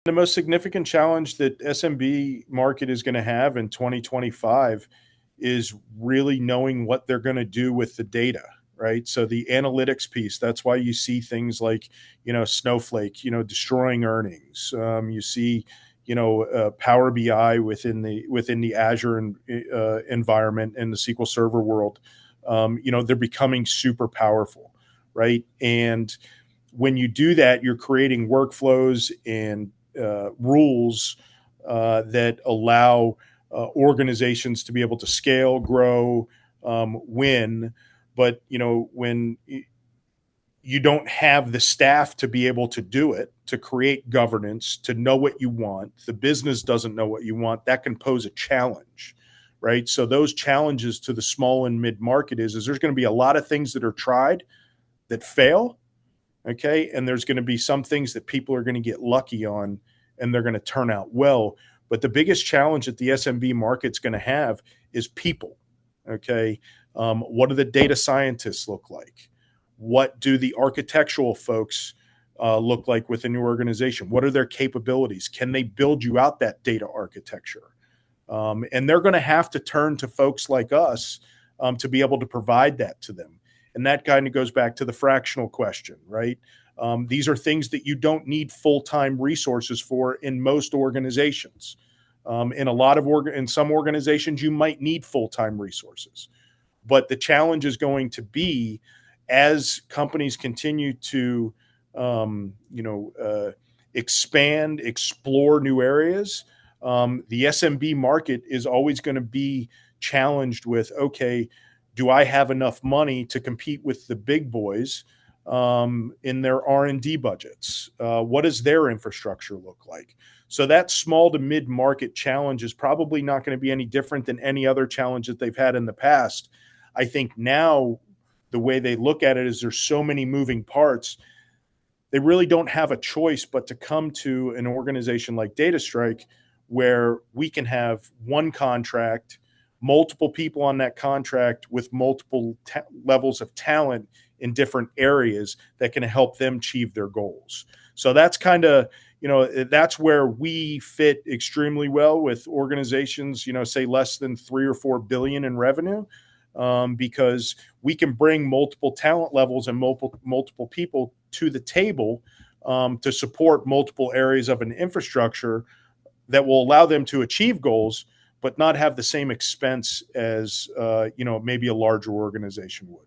The most significant challenge that SMB market is going to have in 2025 is really knowing what they're going to do with the data, right? So the analytics piece, that's why you see things like, Snowflake, destroying earnings. You see, Power BI within the Azure environment and the SQL Server world. They're becoming super powerful, right? And when you do that, you're creating workflows and rules that allow organizations to be able to scale, grow, win. But when you don't have the staff to be able to do it, to create governance, to know what you want, the business doesn't know what you want, that can pose a challenge, right? So those challenges to the small and mid market is there's going to be a lot of things that are tried that fail. Okay. And there's going to be some things that people are going to get lucky on and they're going to turn out well. But the biggest challenge that the SMB market's going to have is people. Okay. What do the data scientists look like? What do the architectural folks look like within your organization? What are their capabilities? Can they build you out that data architecture? And they're going to have to turn to folks like us to be able to provide that to them. And that kind of goes back to the fractional question, right? These are things that you don't need full-time resources for in most organizations. In some organizations, you might need full-time resources. But the challenge is going to be as companies continue to, expand, explore new areas. The SMB market is always going to be challenged with, okay, do I have enough money to compete with the big boys in their R&D budgets? What does their infrastructure look like? So that small to mid market challenge is probably not going to be any different than any other challenge that they've had in the past. I think now the way they look at it is there's so many moving parts. They really don't have a choice but to come to an organization like DataStrike where we can have one contract, multiple people on that contract with multiple levels of talent in different areas that can help them achieve their goals. So that's kind of, that's where we fit extremely well with organizations, say less than 3 or 4 billion in revenue, because we can bring multiple talent levels and multiple people to the table to support multiple areas of an infrastructure that will allow them to achieve goals, but not have the same expense as maybe a larger organization would.